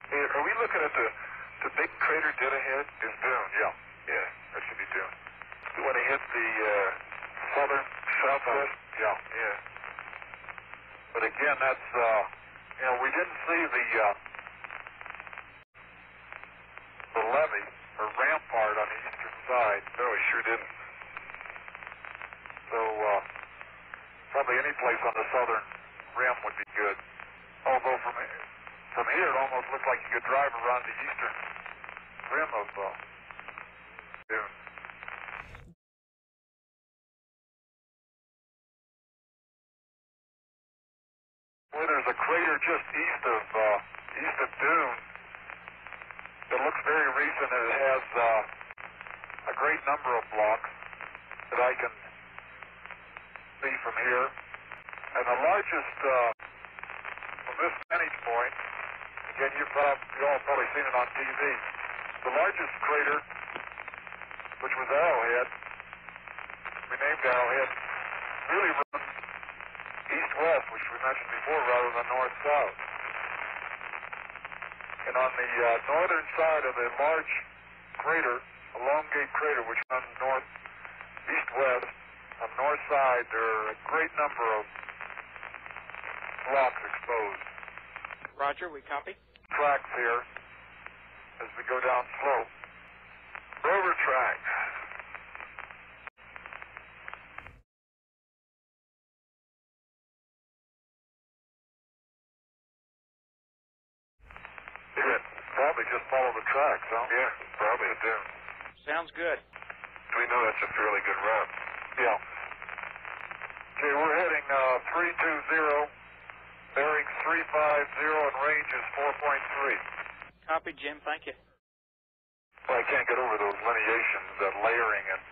Hey, are we looking at the big crater dead ahead? Is Dune? Yeah. Yeah, that should be Dune. When it hits the southern, southwest? Yeah. Yeah. But again, that's, we didn't see the levee or rampart on the eastern side. No, we sure didn't. So, probably any place on the southern rim would be good. Although from here it almost looks like you could drive around the eastern rim of Dune. Well, there's a crater just east of Dune that looks very recent, and it has a great number of blocks that I can see from here. And the largest, from this vantage point, again, you all probably seen it on TV, the largest crater, which was Arrowhead, we named Arrowhead, really runs east-west, which we mentioned before, rather than north-south. And on the northern side of the large crater, a Long-Gate crater, which runs north-east-west, on the north side, there are a great number of blocks exposed. Roger, we copy. Tracks here as we go down slope. Rover track. Probably just follow the tracks, huh? Yeah, probably it do. Sounds good. We know that's a fairly good route. Yeah. Okay, we're heading 320, bearing 350, and range is 4.3. Copy, Jim. Thank you. Well, I can't get over those lineations, that layering at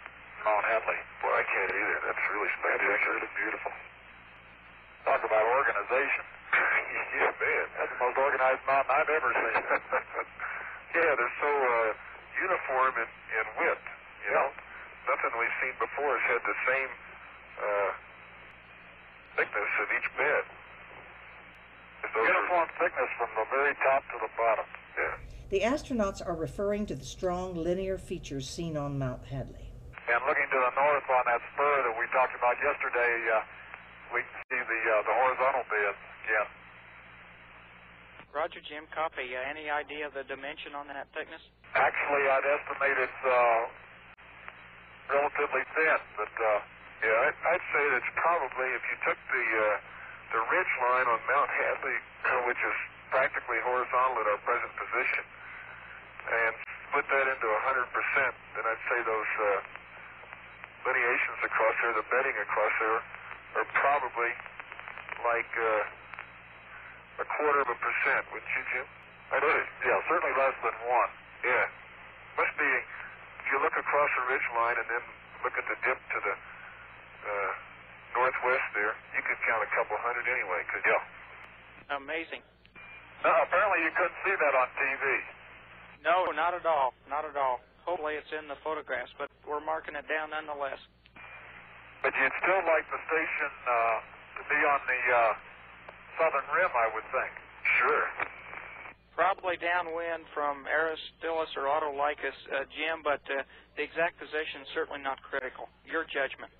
Mount Hadley. Well, I can't either. That's really spectacular. It's beautiful. Talk about organization. Yeah, man. That's the most organized mountain I've ever seen. Yeah, they're so uniform in width, you know. Nothing we've seen before has had the same thickness of each bed. Uniform thickness from the very top to the bottom. Yeah. The astronauts are referring to the strong linear features seen on Mount Hadley. And looking to the north on that spur that we talked about yesterday, we can see the horizontal beds again. Roger, Jim. Copy. Any idea of the dimension on that thickness? Actually, I'd estimate it's relatively thin, but yeah, I'd say that's probably, if you took the ridge line on Mount Hadley, which is practically horizontal at our present position, and split that into 100%, then I'd say those lineations across there, the bedding across there, are probably like 0.25%, wouldn't you, Jim? Yeah, certainly less than 1. Yeah. Must be, if you look across the ridge line and then look at the dip to the northwest there, you could count a couple hundred anyway, couldn't you? Amazing. No, apparently you couldn't see that on TV. No, not at all. Not at all. Hopefully it's in the photographs, but we're marking it down nonetheless. But you'd still like the station to be on the southern rim, I would think. Sure. Probably downwind from Aristillus or Autolycus, Jim, but the exact position is certainly not critical. Your judgment.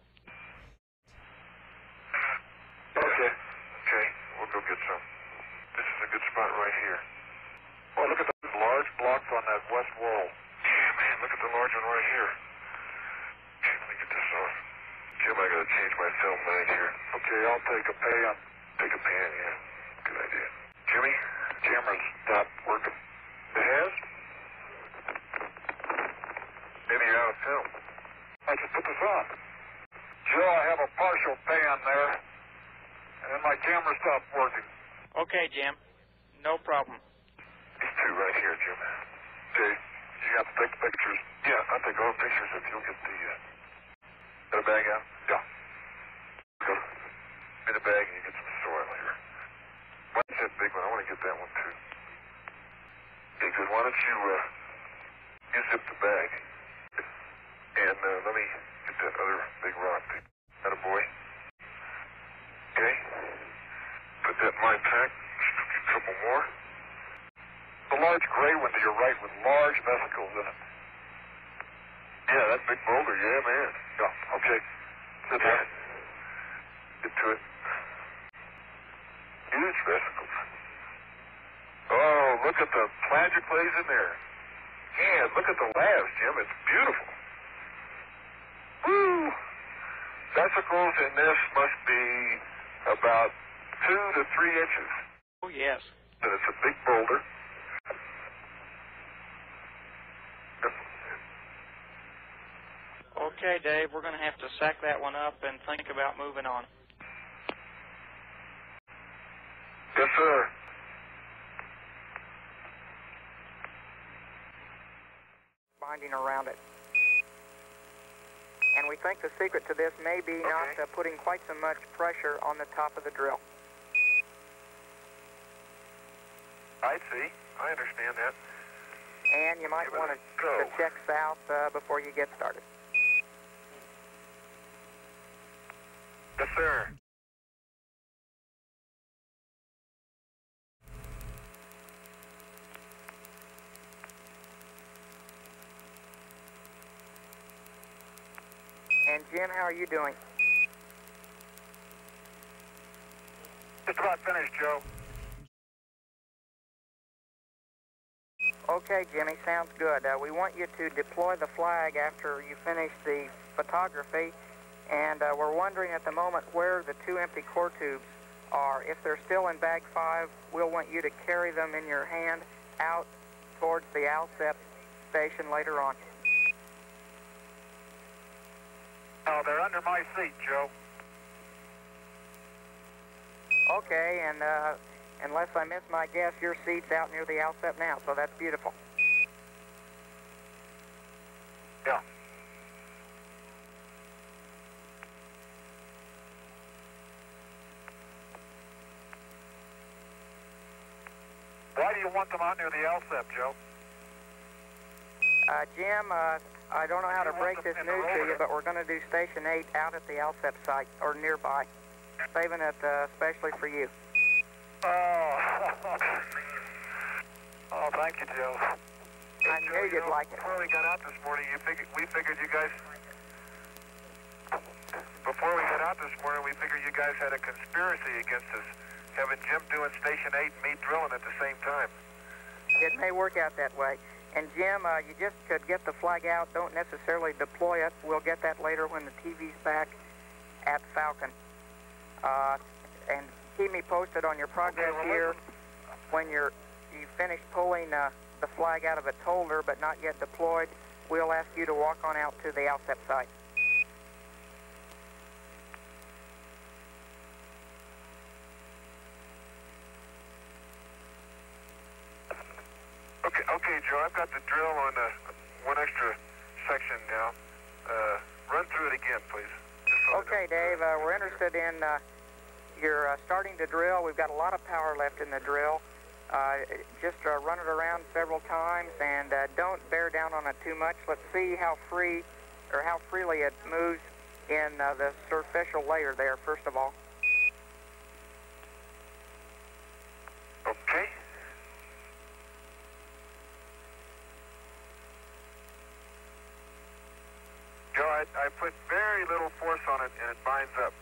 Okay. Okay, we'll go get some. This is a good spot right here. Well, look at those large blocks on that west wall. Yeah, man, look at the large one right here. Okay, let me get this off. Jim, I gotta change my film right here. Okay, I'll take a pan. Take a pan, yeah. Good idea. Jimmy? Camera's stopped working. It has? Maybe you're out of film. I just put this on. Joe, I have a partial pan there, and then my camera stopped working. Okay, Jim. No problem. These two right here, Jim. Okay, you got to take the pictures. Yeah, I'll take all the pictures if you'll get the... Got a bag out? Yeah. Go in the bag and you get some soil here. What's that big one? I want to get that one too. Okay, good. Why don't you zip the bag and let me get that other big rock. That a boy. Okay. Put that in my pack. Just a couple more. the large gray one to your right with large vesicles in it. Yeah, that big boulder, yeah, man. Yeah, okay. Sit Yeah. down. Get to it. Huge vesicles. Oh, look at the plagioclase in there. Yeah, look at the lavs, Jim. It's beautiful. Woo! Vesicles in this must be about 2 to 3 inches. Oh, yes. And it's a big boulder. Okay, Dave, we're going to have to sack that one up and think about moving on. Yes, sir. Binding around it. And we think the secret to this may be not putting quite so much pressure on the top of the drill. I see. I understand that. And you might Give it want a to go. check south before you get started. Yes, sir. And Jim, how are you doing? Just about finished, Joe. Okay, Jimmy, sounds good. We want you to deploy the flag after you finish the photography, and we're wondering at the moment where the 2 empty core tubes are. If they're still in bag 5, we'll want you to carry them in your hand out towards the ALSEP station later on. No, they're under my seat, Joe. Okay, and unless I miss my guess, your seat's out near the ALSEP now, so that's beautiful. Yeah. Why do you want them out near the ALSEP, Joe? Jim, I don't know how to break this news to you, but we're going to do Station 8 out at the ALSEP site, or nearby. Saving it especially for you. Oh, thank you, Joe. I knew you'd like it. Before we got out this morning, we figured you guys... Before we got out this morning, we figured you guys had a conspiracy against us, having Jim doing Station 8 and me drilling at the same time. It may work out that way. And Jim, you just could get the flag out. Don't necessarily deploy it. We'll get that later when the TV's back at Falcon. And keep me posted on your progress here. When you finish pulling the flag out of its holder but not yet deployed, we'll ask you to walk on out to the ALSEP site. Okay, Joe, I've got the drill on one extra section now. Run through it again, please. Okay, Dave, we're interested in you're starting to drill. We've got a lot of power left in the drill. Just run it around several times and don't bear down on it too much. Let's see how freely it moves in the superficial layer there, first of all. Okay. Joe, I put very little force on it and it binds up.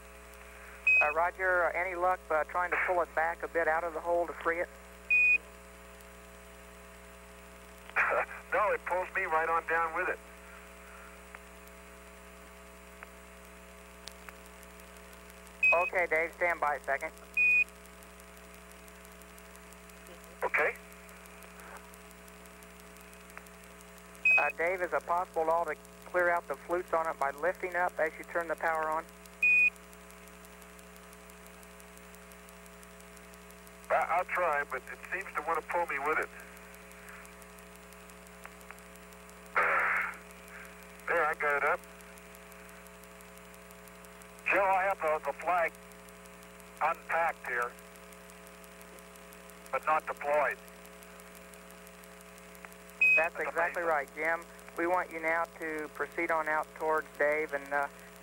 Roger, any luck trying to pull it back a bit out of the hole to free it? No, it pulls me right on down with it. Okay, Dave, stand by a second. Okay. Dave, is it possible at all to clear out the flutes on it by lifting up as you turn the power on? I'll try, but it seems to want to pull me with it. There, I got it up. Joe, I have the flag unpacked here, but not deployed. That's exactly right, Jim. We want you now to proceed on out towards Dave and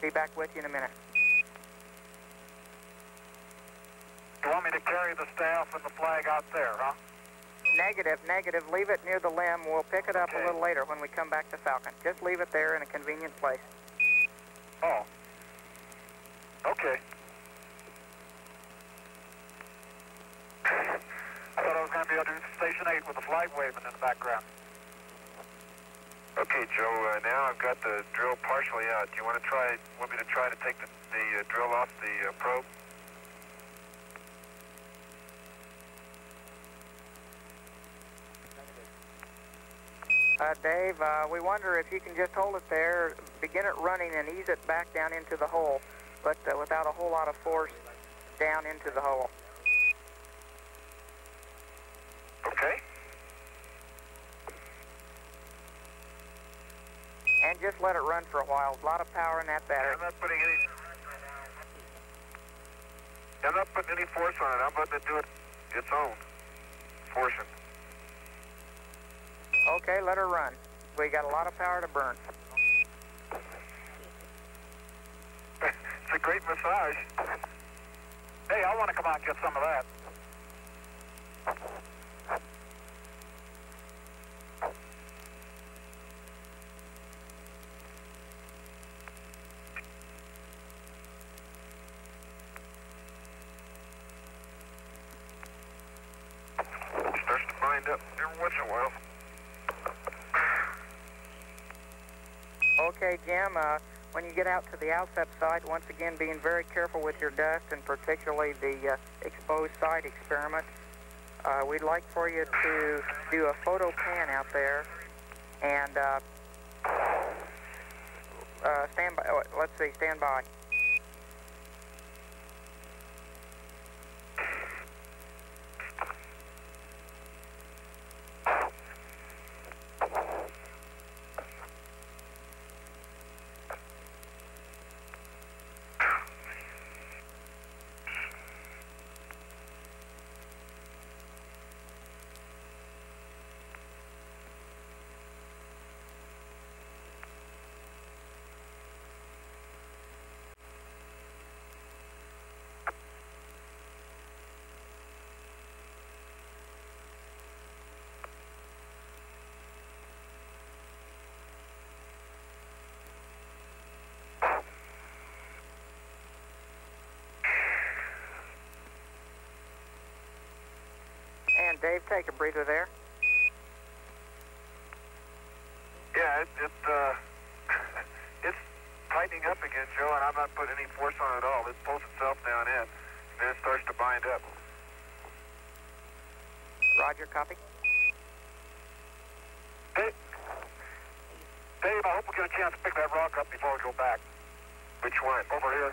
be back with you in a minute. You want me to carry the staff and the flag out there, huh? Negative. Leave it near the limb. We'll pick it up a little later when we come back to Falcon. Just leave it there in a convenient place. Oh. Okay. I thought I was going to be under Station 8 with the flag waving in the background. Okay, Joe, now I've got the drill partially out. Do you want me to try to take the drill off the probe? Dave, we wonder if you can just hold it there, begin it running, and ease it back down into the hole, but without a whole lot of force down into the hole. Okay. And just let it run for a while. A lot of power in that battery. I'm not putting any force on it. I'm letting it do its own forcing. Okay, let her run. We got a lot of power to burn. It's a great massage. Hey, I want to come out and get some of that. Starts to bind up every once in a while. Okay, Jim, when you get out to the ALSEP site, once again being very careful with your dust and particularly the exposed site experiment, we'd like for you to do a photo pan out there and stand by. Oh, let's see, stand by. And Dave, take a breather there. Yeah, it's tightening up again, Joe, and I'm not putting any force on it at all. It pulls itself down in, and then it starts to bind up. Roger, copy. Dave, I hope we get a chance to pick that rock up before we go back. Which one? Over here.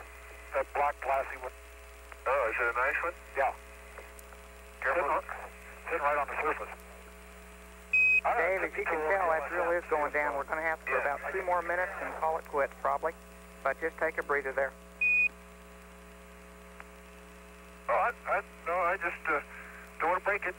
That black glassy one. Oh, is it a nice one? Yeah. Careful. Sitting right on the surface. Dave, as you can tell, that drill is going down. We're going to have to go about 2 more minutes and call it quits, probably. But just take a breather there. Oh, I just don't want to break it.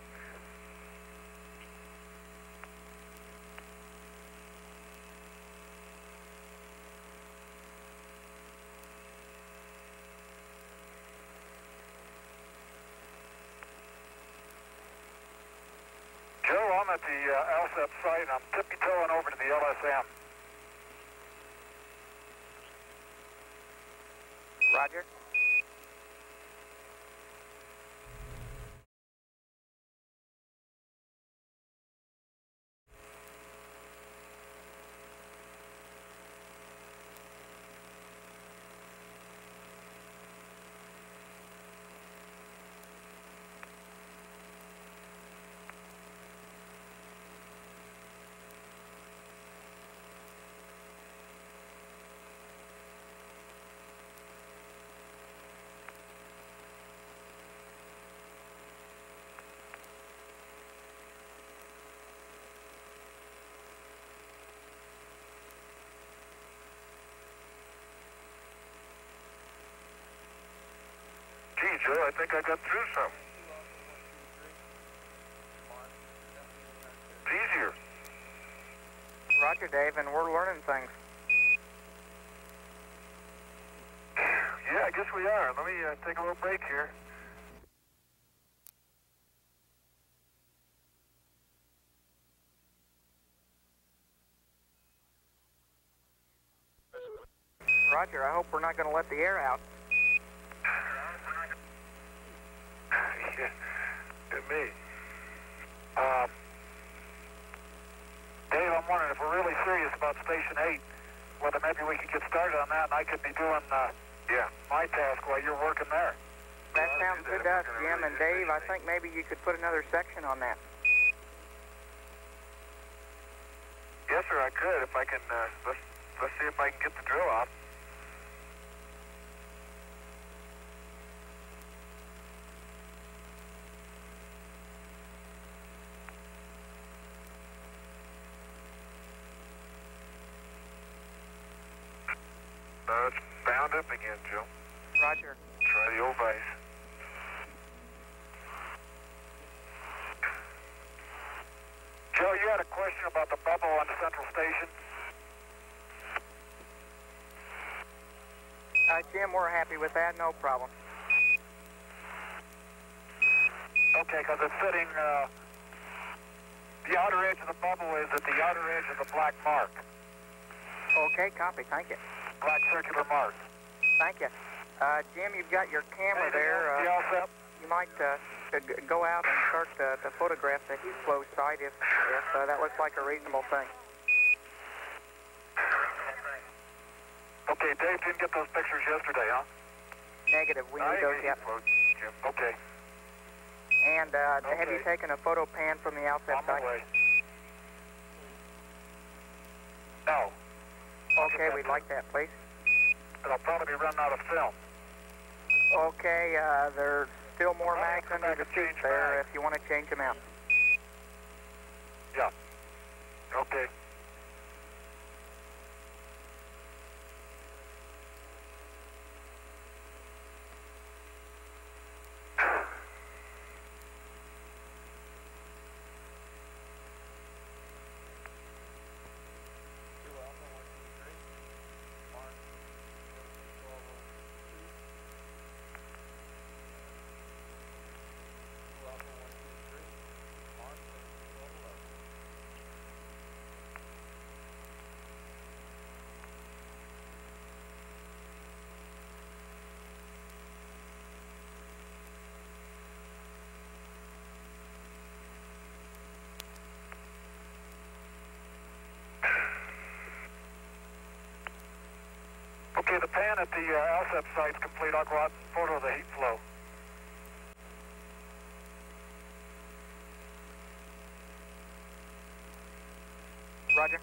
Joe, I'm at the ALSEP site, and I'm tippy-toeing over to the LSM. Roger. Gee, Joe, I think I got through something. It's easier. Roger, Dave, and we're learning things. Yeah, I guess we are. Let me take a little break here. Roger. I hope we're not going to let the air out. Yeah, to me. Dave, I'm wondering if we're really serious about Station 8, whether maybe we could get started on that and I could be doing my task while you're working there. That sounds good to us, Jim. And Dave, I think maybe you could put another section on that. Yes, sir, I could. If I can, let's see if I can get the drill off. It's bound up again, Joe. Roger. Try the old vise. Joe, you had a question about the bubble on the central station? Jim, we're happy with that. No problem. Okay, because it's sitting, the outer edge of the bubble is at the outer edge of the black mark. Okay, copy. Thank you. Black circular mark. Thank you. Jim, you've got your camera there. The ALSEP? You might go out and start to photograph the heat flow site if that looks like a reasonable thing. Okay, Dave didn't get those pictures yesterday, huh? Negative. We need those yet. Okay. And have you taken a photo pan from the ALSEP On site? my way. No. Okay, we'd like that, please. But I'll probably be running out of film. Okay, there's still more mags under the seats there if you want to change them out. Yeah. Okay. Okay, the pan at the ALSEP site's complete. I'll go out and photo the heat flow. Roger.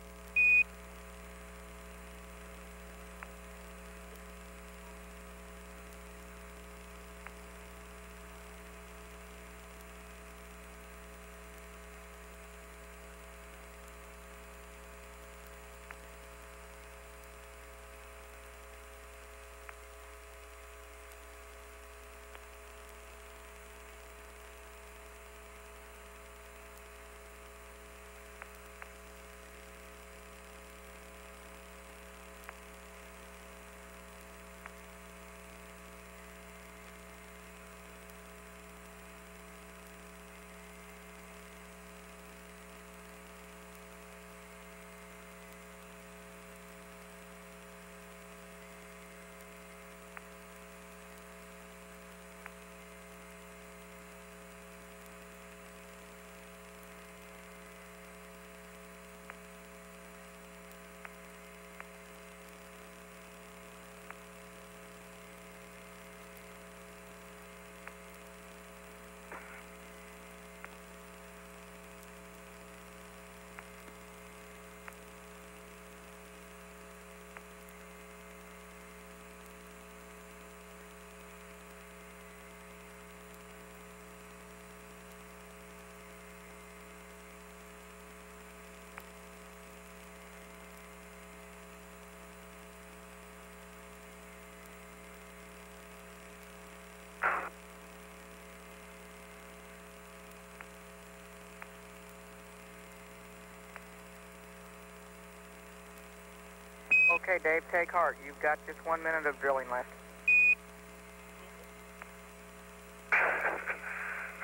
Okay, Dave, take heart. You've got just 1 minute of drilling left.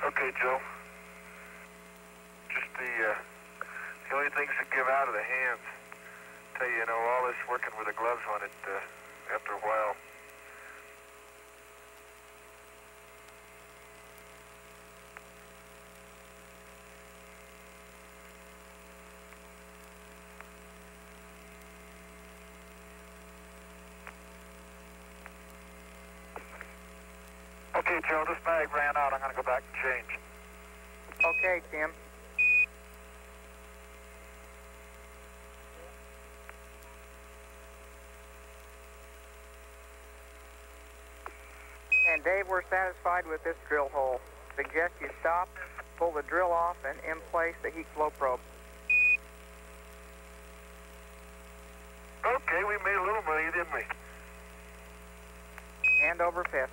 Okay, Joe. Just the only things that give out of the hands. Tell you, all this working with the gloves on it after a while. Okay, Joe, this mag ran out. I'm going to go back and change. Okay, Jim. And Dave, we're satisfied with this drill hole. Suggest you stop, pull the drill off, and in place the heat flow probe. Okay, we made a little money, didn't we? Hand over fist.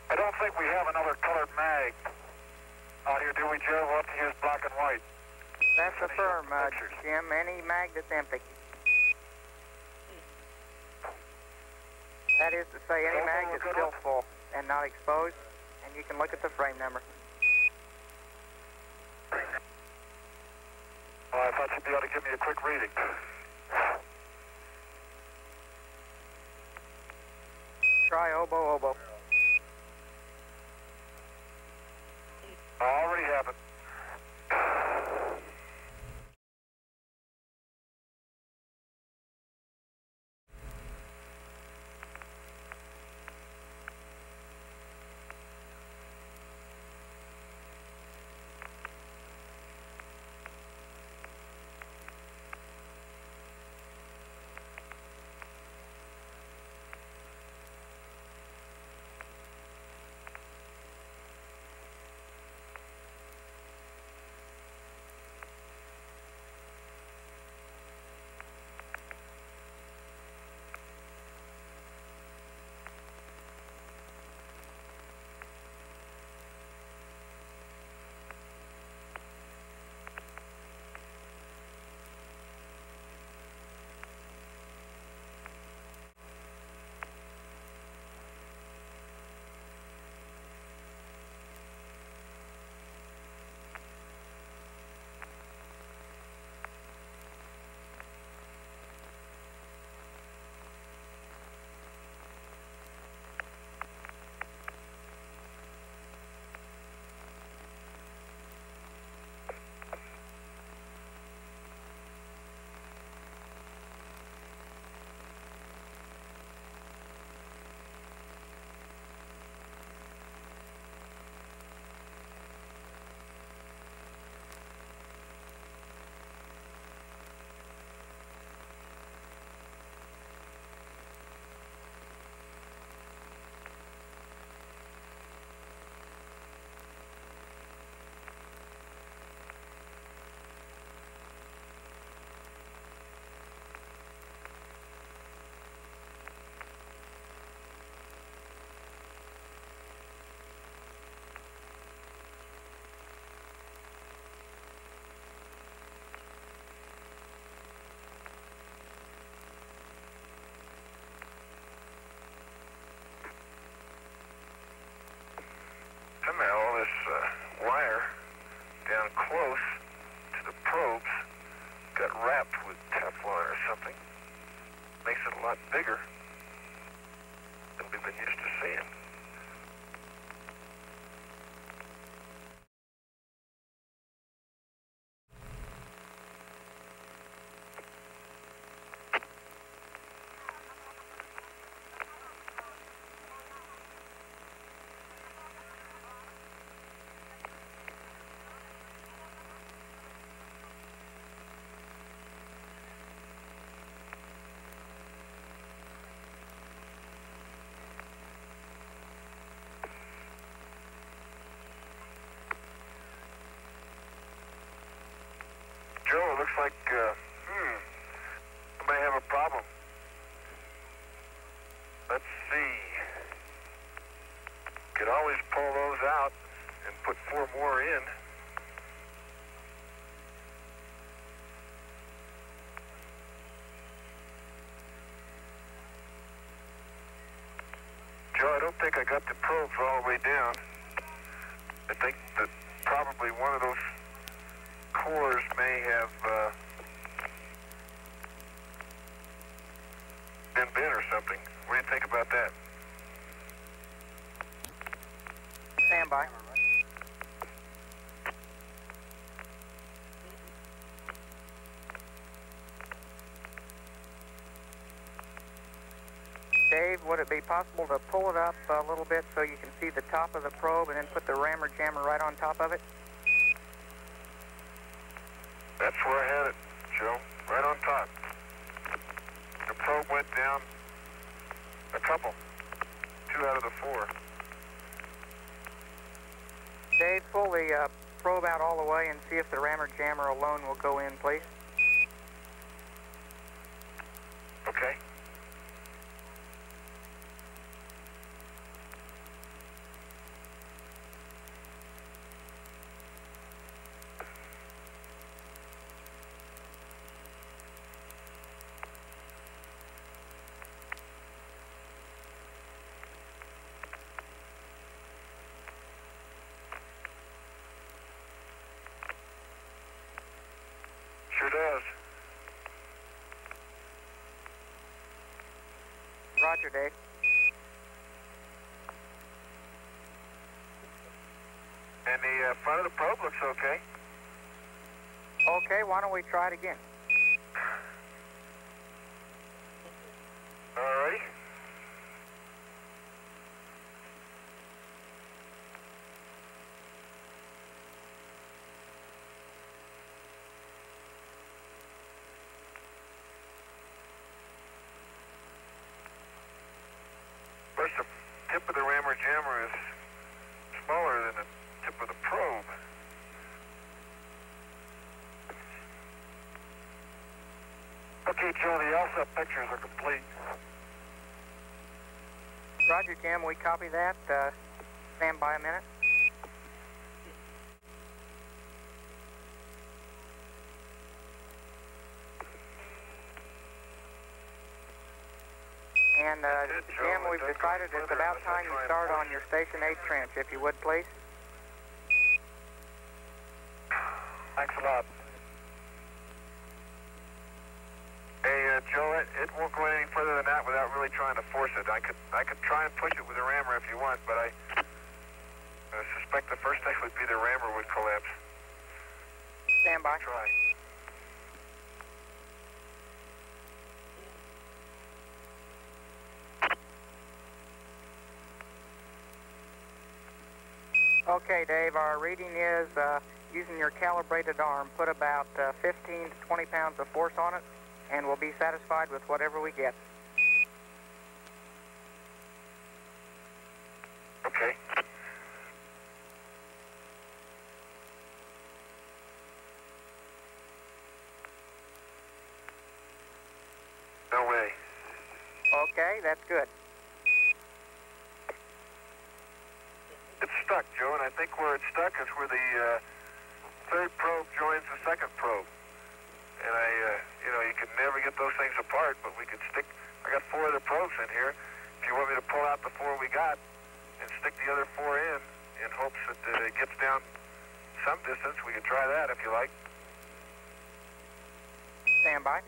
I don't think we have another colored mag out here, do we, Joe? We'll have to use black and white. That's the firm, Jim. Any mag that's empty. That is to say, any mag that's still full and not exposed, and you can look at the frame number. Oh, I thought you'd be able to give me a quick reading. Try oboe, oboe. I already have it. Somehow all this wire down close to the probes got wrapped with Teflon or something. Makes it a lot bigger than we've been used to seeing. I may have a problem. Let's see. Could always pull those out and put 4 more in. Joe, I don't think I got the probes all the way down. I think that probably one of those cores may have been bent or something. What do you think about that? Stand by. Dave, would it be possible to pull it up a little bit so you can see the top of the probe and then put the rammer jammer right on top of it? That's where I had it, Joe. Right on top. The probe went down a couple. 2 out of the 4. Dave, pull the probe out all the way and see if the rammer jammer alone will go in, please. Okay. Sure does. Roger, Dave. And the front of the probe looks okay. Okay, why don't we try it again? Alrighty. Of course, the tip of the rammer jammer is smaller than the tip of the probe. Okay, Joe, the ALSEP pictures are complete. Roger, Jim, we copy that. Stand by a minute. And, Jim, we've decided it's about time you start on your Station 8 trench, if you would, please. Thanks a lot. Hey, Joe, it won't go any further than that without really trying to force it. I could try and push it with a rammer if you want, but I suspect the first thing would be the rammer would collapse. Stand by. Try. Okay, Dave, our reading is, using your calibrated arm, put about 15 to 20 pounds of force on it, and we'll be satisfied with whatever we get. Okay. No way. Okay, that's good. It's stuck, Joe, and I think where it's stuck is where the third probe joins the second probe. And you can never get those things apart, but we could stick, I got 4 other probes in here. If you want me to pull out the 4 we got and stick the other 4 in hopes that it gets down some distance, we could try that if you like. Stand by.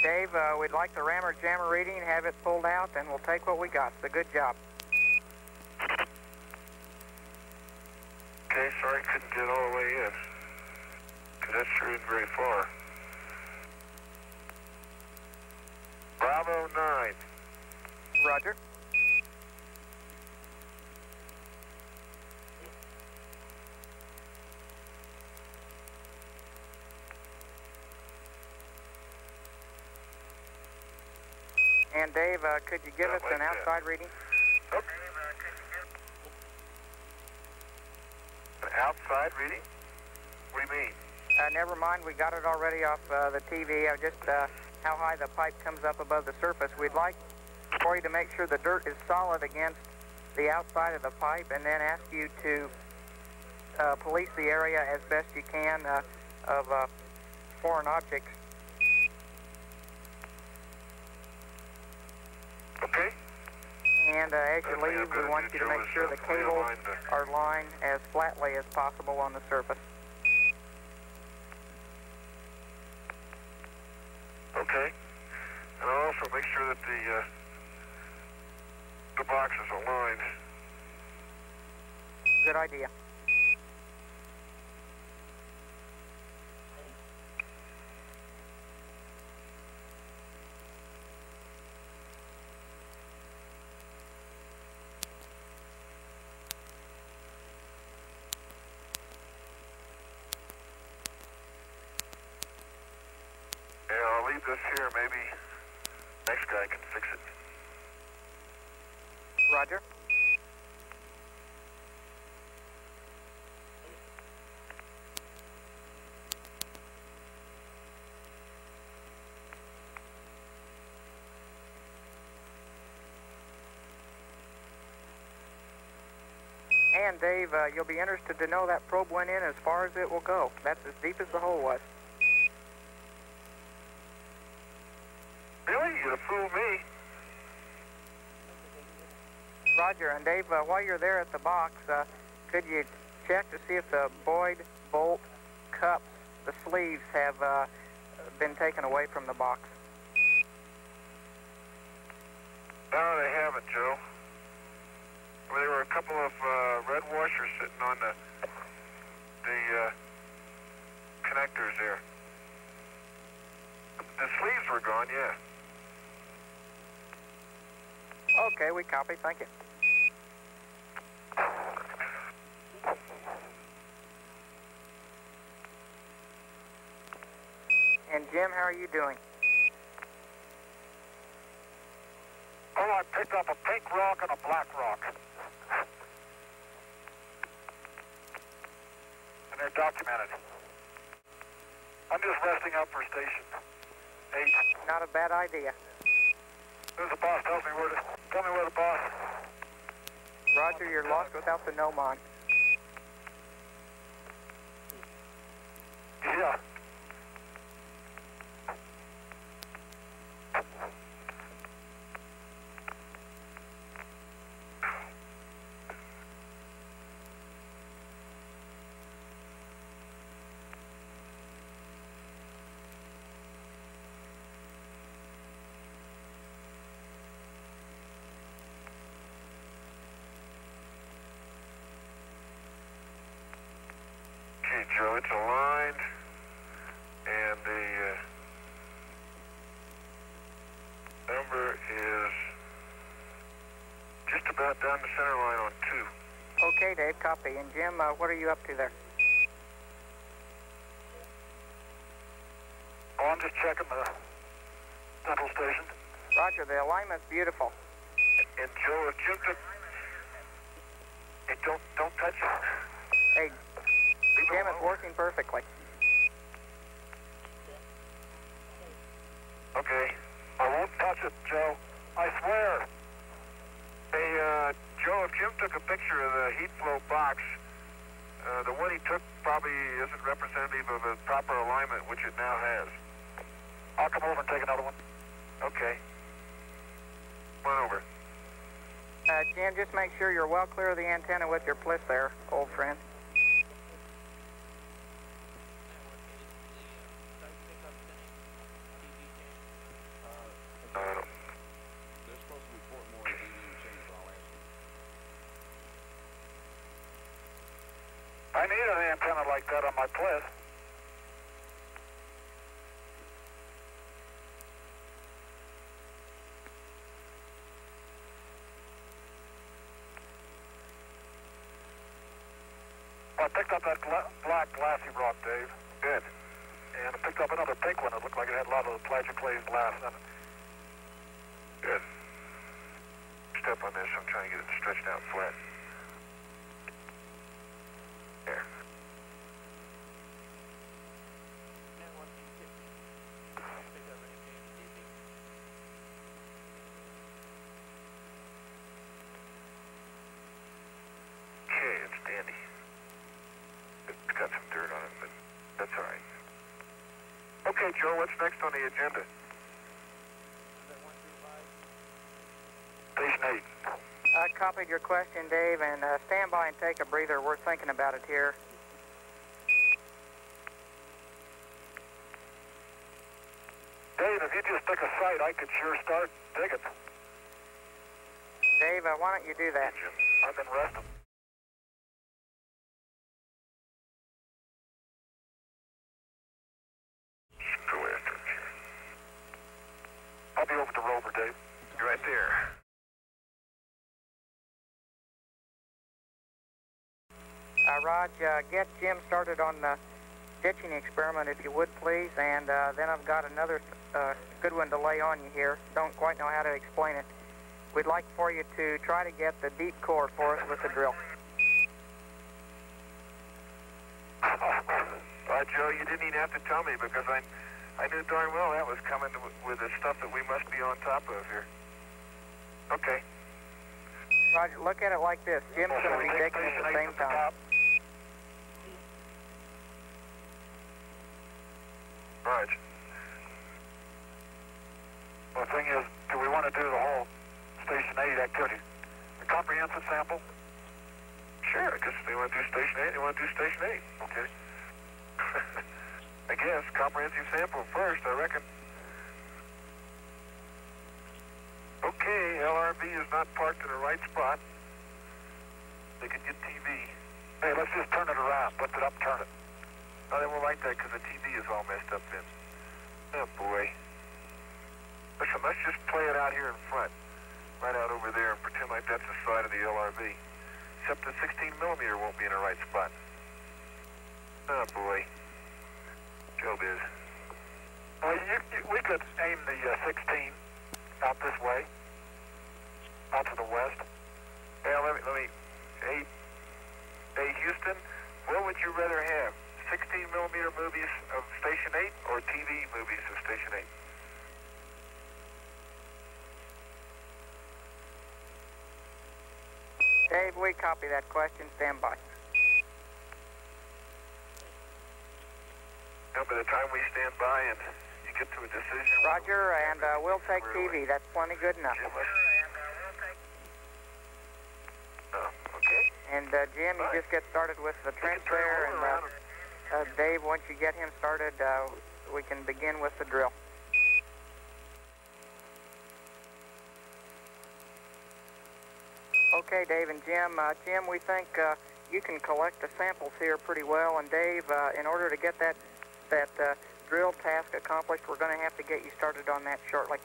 Dave, we'd like the rammer jammer reading, have it pulled out, and we'll take what we got. So good job. Okay, sorry I couldn't get all the way in, because that sure isn't very far. Bravo 9. Roger. And Dave, could you give us an outside reading? Oh. Outside reading? What do you mean? Never mind, we got it already off the TV. Just how high the pipe comes up above the surface. We'd like for you to make sure the dirt is solid against the outside of the pipe, and then ask you to police the area as best you can of foreign objects. Okay. And as you leave, we want you to make sure the cables are lined as flatly as possible on the surface. Okay. And I'll also make sure that the boxes are lined. Good idea. Yeah, I'll leave this here. Maybe next guy can fix it. Roger. And Dave, you'll be interested to know that probe went in as far as it will go. That's as deep as the hole was. Really? You'd have fooled me. Roger. And Dave, while you're there at the box, could you check to see if the void, bolt, cups, the sleeves have been taken away from the box? No, they haven't, Joe. Well, there were a couple of red washers sitting on the connectors there. The sleeves were gone, yeah. Okay, we copy. Thank you. And Jim, how are you doing? Oh, I picked up a pink rock and a black rock. And they're documented. I'm just resting up for station 8. Not a bad idea. As soon as the boss tells me tell me where the boss. Roger, you're lost without the gnomon. Yeah. Okay, Joe, it's aligned, and the number is just about down the center line on 2. Okay, Dave, copy. And Jim, what are you up to there? Oh, I'm just checking the central station. Roger, the alignment's beautiful. And Joe, if Jim took... Hey, don't touch it. Hey, Jim, it's working perfectly. Okay. I won't touch it, Joe. I swear. Hey, Joe, if Jim took a picture of the heat flow box, the one he took probably isn't representative of a proper alignment, which it now has. I'll come over and take another one. Okay. Come on over. Jim, just make sure you're well clear of the antenna with your plis there, old friend. They're supposed to report more than change, I'll ask you. I need an antenna like that on my plis. I picked up that black glassy rock, Dave. Good. And I picked up another pink one that looked like it had a lot of the plagioclase glass in it. Good. Step on this. I'm trying to get it stretched out flat. There. Okay, Joe, what's next on the agenda? Station 8. I copied your question, Dave, and stand by and take a breather. We're thinking about it here. Dave, if you just pick a site, I could sure start digging. Dave, why don't you do that? I've been resting. Go after it. I'll be over to Rover, Dave. You're right there. Raj, get Jim started on the ditching experiment, if you would, please, and then I've got another good one to lay on you here. Don't quite know how to explain it. We'd like for you to try to get the deep core for us with the drill. Joe, you didn't even have to tell me because I knew darn well that was coming with the stuff that we must be on top of here. Okay. Roger, look at it like this. Jim's going to be digging at the same time. Right. Well, the thing is, do we want to do the whole Station 8 activity? A comprehensive sample? Sure, because they want to do Station 8, they want to do Station 8. Okay. I guess, comprehensive sample first, I reckon. Okay, LRV is not parked in the right spot. They could get TV. Hey, let's just turn it around. Lift it up, turn it. No, they won't like that because the TV is all messed up then. Oh, boy. Listen, let's just play it out here in front. Right out over there and pretend like that's the side of the LRV. Except the 16mm won't be in the right spot. Oh, boy. Joe biz. Well, we could aim the 16 out this way, out to the west. Yeah, let me. Hey, Houston, what would you rather have? 16mm movies of Station 8 or TV movies of Station 8? Dave, we copy that question. Stand by. Now, by the time we stand by and you get to a decision... Roger, and we'll take TV. That's plenty good enough. Okay. And Jim, you just get started with the trench there, and Dave, once you get him started, we can begin with the drill. Okay, Dave and Jim. Jim, we think you can collect the samples here pretty well, and Dave, in order to get that drill task accomplished, we're going to have to get you started on that shortly.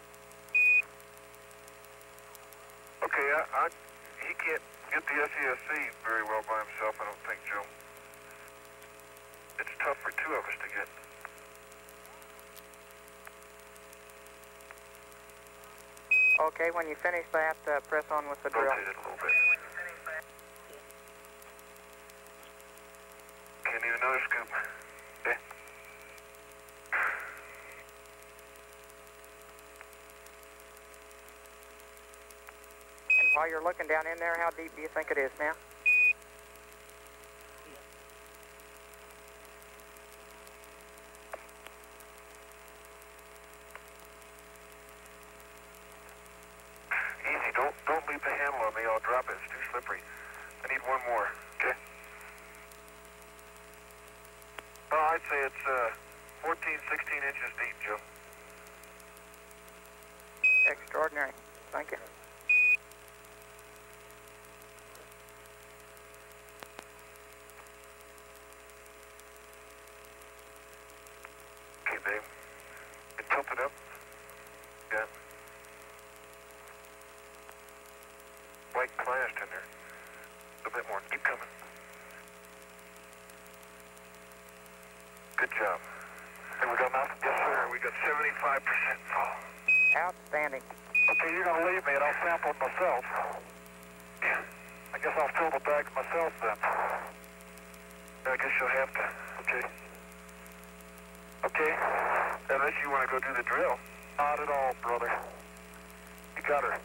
Okay, he can't get the SESC very well by himself, I don't think, Joe. It's tough for two of us to get. Okay, when you finish that, press on with the drill. Rotate it a little bit. Can you another scoop? Okay. And while you're looking down in there, how deep do you think it is now? Easy, don't leave the handle on me, I'll drop it, it's too slippery. I need one more, okay? Oh, I'd say it's 14, 16 inches deep, Joe. Extraordinary. Thank you. Okay, babe. And tilt it up. Yeah. White plastic in there. A little bit more. Keep coming. Good job. Have we got enough? Yes, sir. We got 75% full. Outstanding. Okay, you're going to leave me and I'll sample it myself. Yeah. I guess I'll fill the bag myself then. I guess you'll have to. Okay. Okay. Unless you want to go do the drill. Not at all, brother. You got her.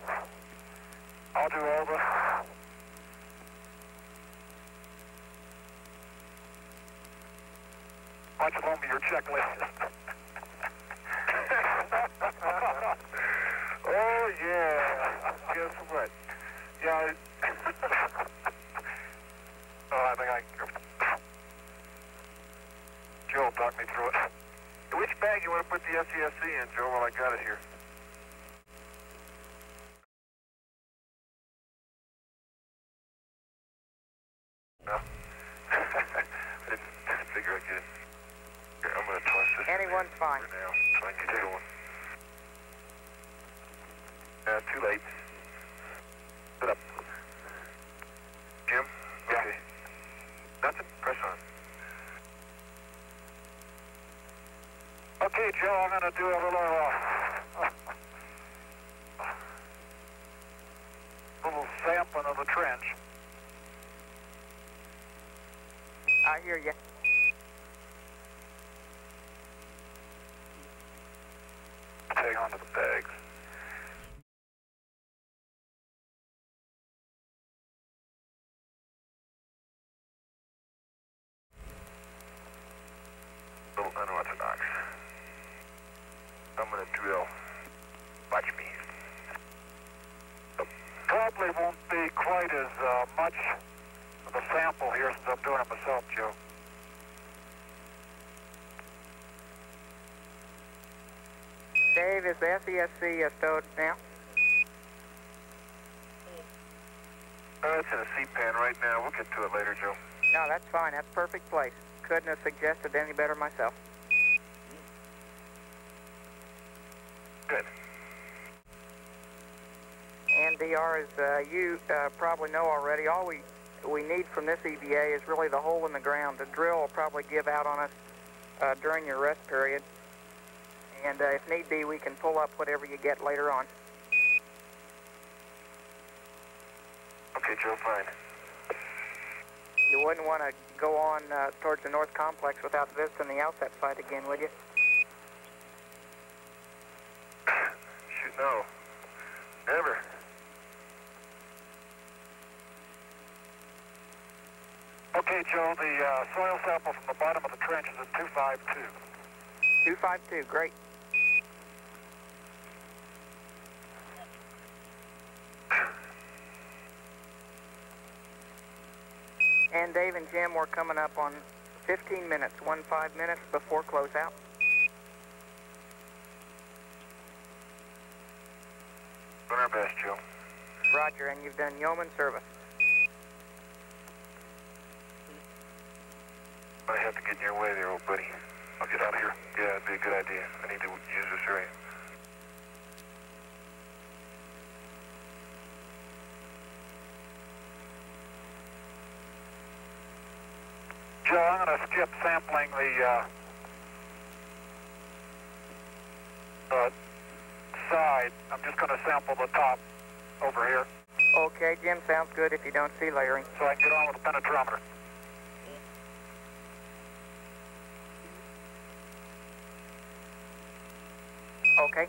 I'll do all the... Why don't you loan me your checklist? Yeah, guess what? Yeah, oh, I think I can... Joe, talk me through it. Which bag you want to put the SESC in, Joe, while I got it here? No. I didn't figure I'd get it. Here, I'm going to toss this Anyone's fine. for now, so I can get going. Too late. Sit up. Jim? Okay. Nothing? Press on. Okay, Joe, I'm going to do a little sampling of the trench. I hear you. Tag onto the bags. Little unorthodox. I'm going to drill. Watch me. Probably won't be quite as much of a sample here since I'm doing it myself, Joe. Dave, is the SESC stowed now? It's in a seat pan right now. We'll get to it later, Joe. No, that's fine. That's perfect place. Couldn't have suggested any better myself. Good. And DR, as you probably know already, all we need from this EVA is really the hole in the ground. The drill will probably give out on us during your rest period. And if need be, we can pull up whatever you get later on. Okay, Joe, fine. You wouldn't want to go on towards the North Complex without visiting the ALSEP site again, would you? Shoot, no. Never. Okay, Joe, the soil sample from the bottom of the trench is at 252. 252, great. And Dave and Jim, we're coming up on 15 minutes, 5 minutes before closeout. Doing our best, Joe. Roger, and you've done yeoman service. I have to get in your way there, old buddy. I'll get out of here. Yeah, it'd be a good idea. I need to use this area. Joe, I'm going to skip sampling the side. I'm just going to sample the top over here Okay, Jim, sounds good if you don't see layering. so I can get on with the penetrometer. Okay.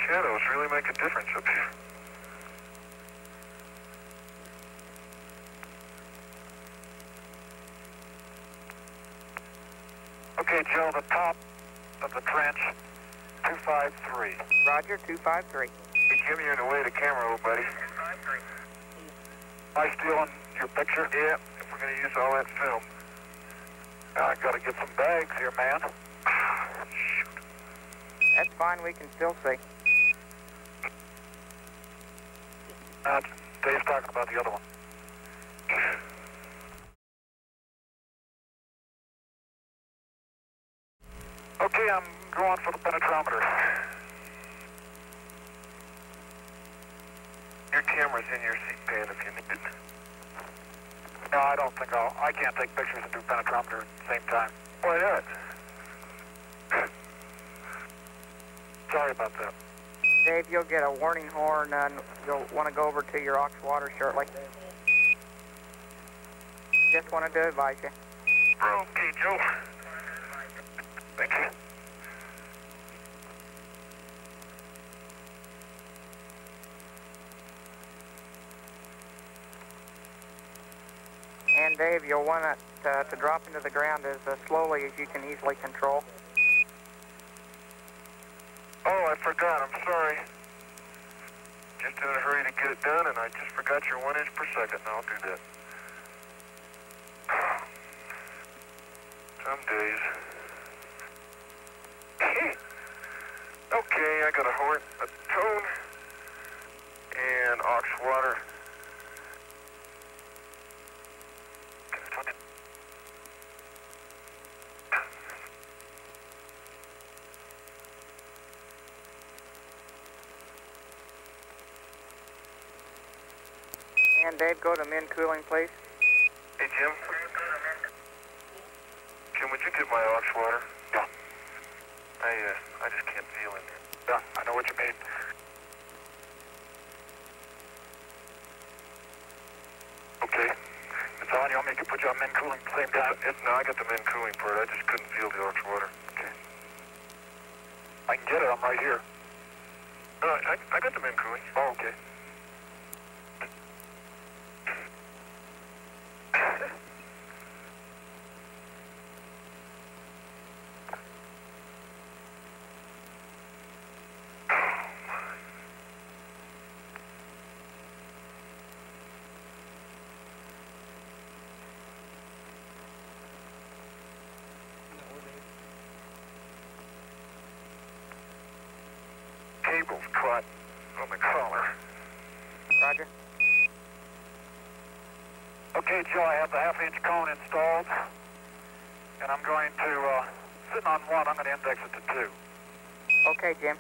Shadows really make a difference up here. Okay, Joe, the top of the trench, 253. Roger, 253. Hey, Jim, you're in the way of the camera, old buddy. Am I stealing your picture? Yeah, if we're going to use all that film. I got to get some bags here, man. Shoot. That's fine, we can still see. Dave's talking about the other one. Okay, I'm going for the penetrometer. Your camera's in your seat pan if you need it. No, I don't think I can't take pictures and do penetrometer at the same time. Why not? Sorry about that. Dave, you'll get a warning horn, and you'll want to go over to your aux water shortly. Just wanted to advise you. Okay, Joe. Thank you. And Dave, you'll want it to drop into the ground as slowly as you can easily control. Oh, I forgot. I'm sorry. Just in a hurry to get it done, and I just forgot your 1 inch per second. I'll do that. Some days. Okay, I got a horn, a tone, and aux water. And Dave, go to min cooling, please. Hey, Jim. Jim, would you get my aux water? Yeah. I just can't feel in there. Yeah, I know what you mean. Okay. It's on. You want me to put you on min cooling at the same time? No, I got the min cooling part. I just couldn't feel the aux water. Okay. I can get it. I'm right here. No, I got the min cooling. Oh, okay. Cable's caught on the collar. Roger. Okay, Joe, I have the half-inch cone installed, and I'm going to, sitting on 1, I'm going to index it to 2. Okay, Jim.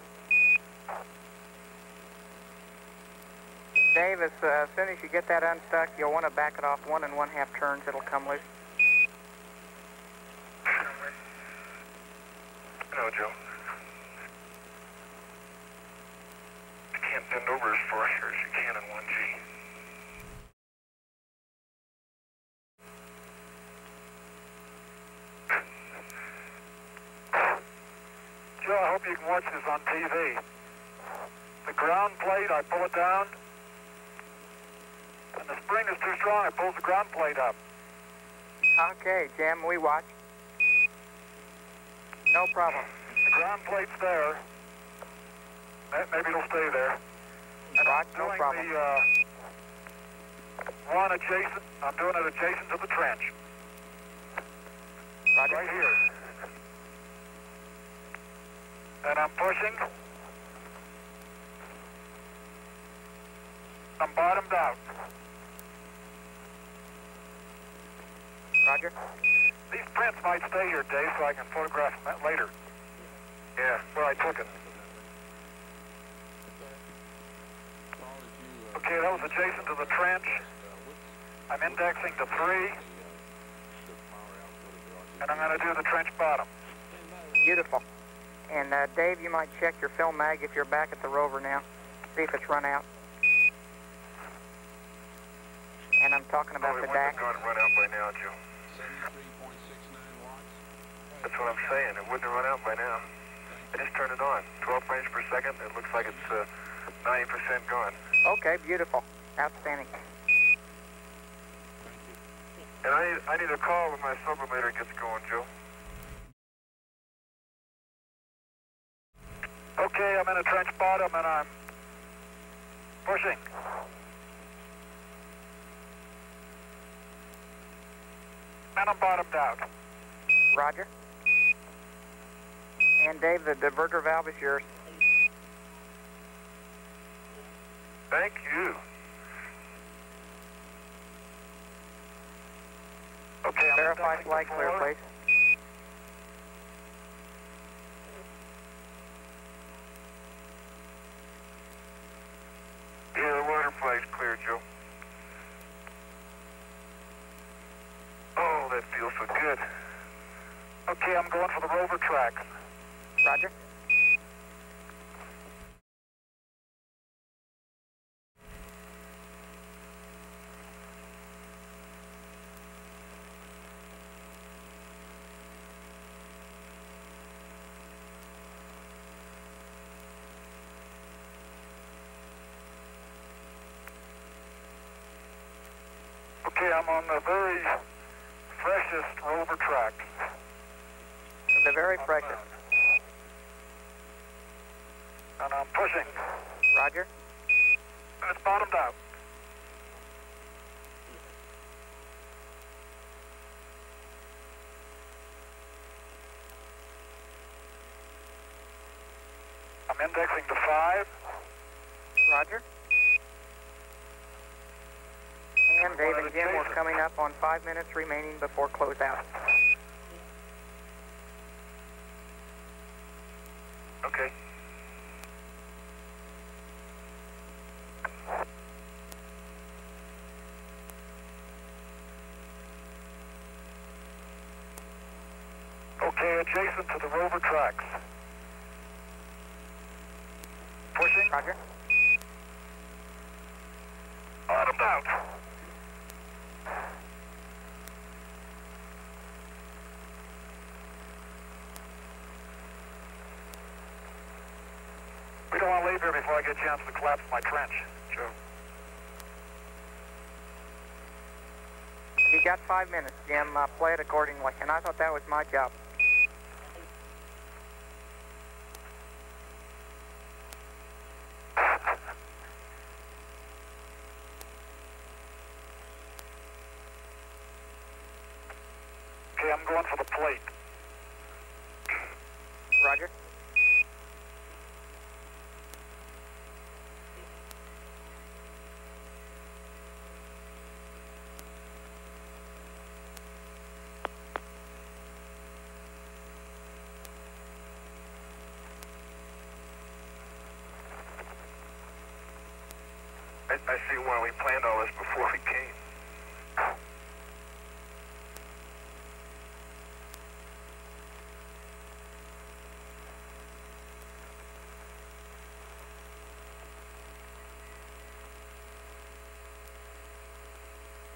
Dave, as soon as you get that unstuck, you'll want to back it off 1 1/2 turns. It'll come loose. No, Joe. You can't bend over as far here as you can in 1G. Joe, I hope you can watch this on TV. The ground plate, I pull it down, and the spring is too strong, it pulls the ground plate up. Okay, Jim, we watch. No problem. The ground plate's there. Maybe it'll stay there. And Roger, I'm no doing problem. the one adjacent. I'm doing it adjacent to the trench. Roger. Right here. And I'm pushing. I'm bottomed out. Roger. These prints might stay here, Dave, so I can photograph them later. Yeah. Where I took it. Okay, that was adjacent to the trench. I'm indexing to 3. And I'm going to do the trench bottom. Beautiful. And Dave, you might check your film mag if you're back at the rover now. See if it's run out. And I'm talking about the it DAC. wouldn't have run out by now, Joe. 73.69 watts. That's what I'm saying. It wouldn't have run out by now. I just turned it on. 12 frames per second. It looks like it's 90% gone. Okay, beautiful. Outstanding. And I need a call when my sublimator gets going, Joe. Okay, I'm in a trench bottom and I'm pushing. And I'm bottomed out. Roger. And Dave, the diverter valve is yours. Thank you. Okay, I'm Verify indexing flag to clear, 4. please. Yeah, the water flag's clear, Joe. Oh, that feels so good. Okay, I'm going for the rover track. Roger. Okay, I'm on the very freshest rover track. The very freshest. And I'm pushing. Roger. It's bottomed out. I'm indexing to 5. Roger. And Dave and Jim, we're coming up on 5 minutes remaining before closeout. Okay. Okay, adjacent to the rover tracks. Pushing. Roger. Bottomed out. We don't want to leave here before I get a chance to collapse my trench, Joe. You got 5 minutes, Jim. Play it accordingly. And I thought that was my job. Okay, I'm going for the plate. Roger. I see why we planned all this before we came.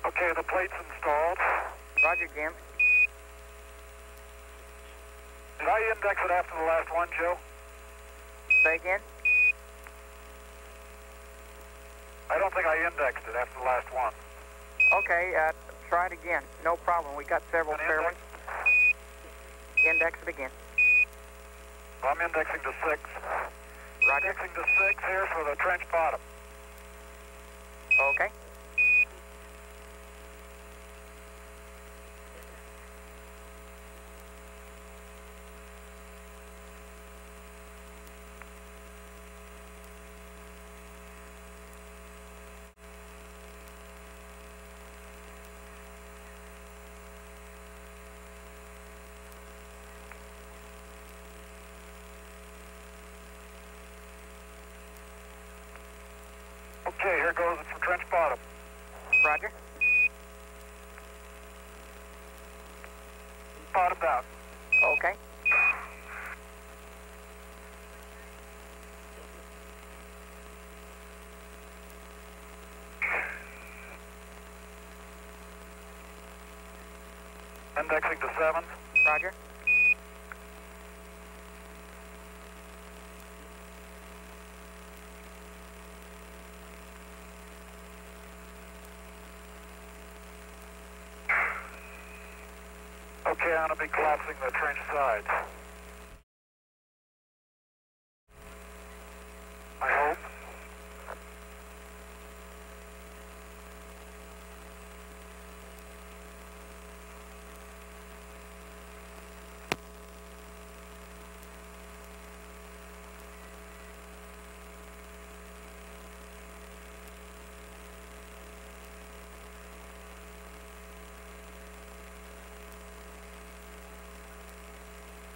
Okay, the plate's installed. Roger, Jim. Did I index it after the last one, Joe? Say again? I don't think I indexed it after the last one. Okay, try it again. No problem. We got several An spare index? ones. Index it again. I'm indexing to 6. Roger. Indexing to 6 here for the trench bottom. Okay. Okay, here goes it for trench bottom. Roger. Bottomed out. Okay. Indexing to 7. Roger. Okay, I'm going to be collapsing the trench sides. I hope.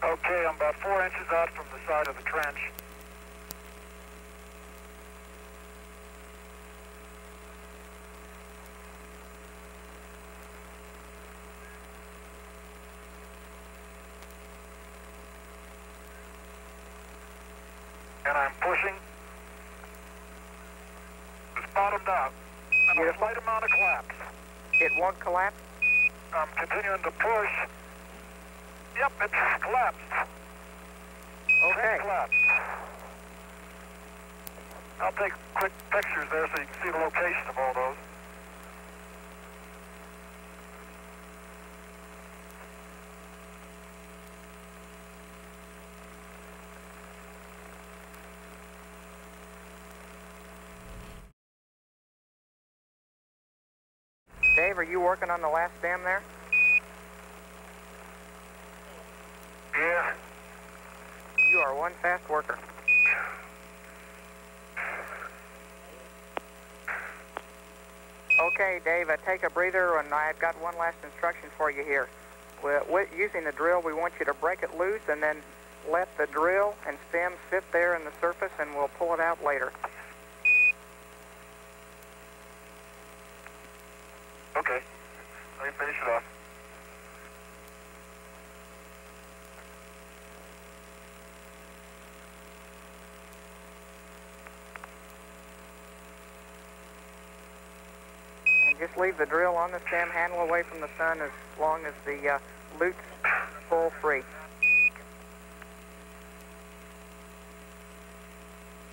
Okay, I'm about 4 inches out from the side of the trench. And I'm pushing. It's bottomed out. And a slight amount of collapse. It won't collapse? I'm continuing to push. Yep, it's collapsed. Okay. Trench collapsed. I'll take quick pictures there so you can see the location of all those. Dave, are you working on the last stem there? Yeah. You are one fast worker. Okay, Dave, take a breather, and I've got one last instruction for you here. Using the drill, we want you to break it loose and then let the drill and stem sit there in the surface, and we'll pull it out later. Okay. Let me finish it off. And just leave the drill on the stem, handle away from the sun as long as the lutes pull free.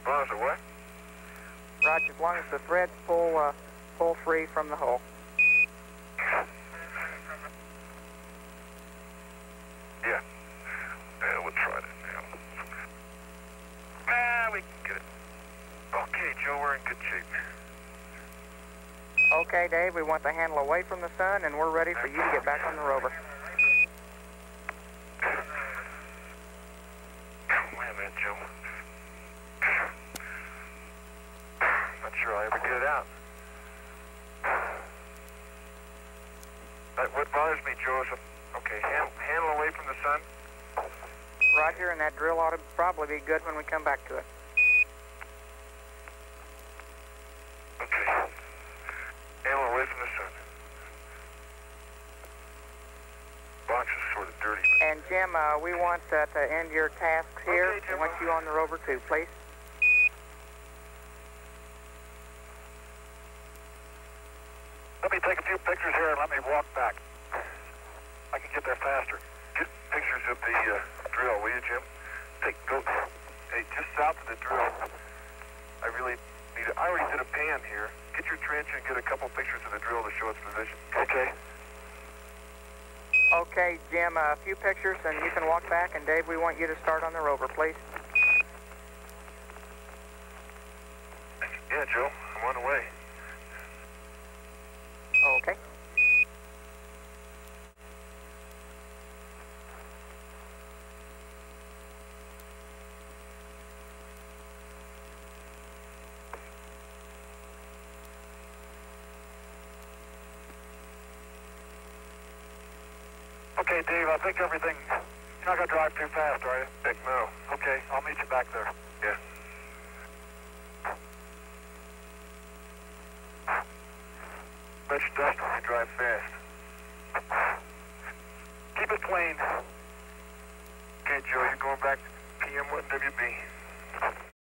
As long as the what? Roger, as long as the threads pull free from the hole. Yeah. Yeah, we'll try that now. We can get it. Okay, Joe, we're in good shape. Okay, Dave, we want the handle away from the sun, and we're ready for you to get back on the rover. Wait a minute, Joe. Not sure I'll ever get it out. What bothers me, Joe, is okay, handle away from the sun. Roger, and that drill ought to probably be good when we come back to it. Okay. Handle away from the sun. Box is sort of dirty. And Jim, we want to end your tasks here. Okay, Jim. We want you on the rover too, please. Let me take a few pictures here and let me walk back. I can get there faster. Get pictures of the drill, will you, Jim? Go. Hey, just south of the drill. I really need it. I already did a pan here. Get your trench and get a couple pictures of the drill to show its position. Okay. Okay, Jim, a few pictures, and you can walk back. And Dave, we want you to start on the rover, please. Yeah, Joe, I'm on the way. Okay. Okay, Dave, I think everything... You're not going to drive too fast, are you? Heck no. Okay, I'll meet you back there. Yeah. Much dust when you drive fast. Keep it clean. Okay, Joe, you're going back to PM1WB.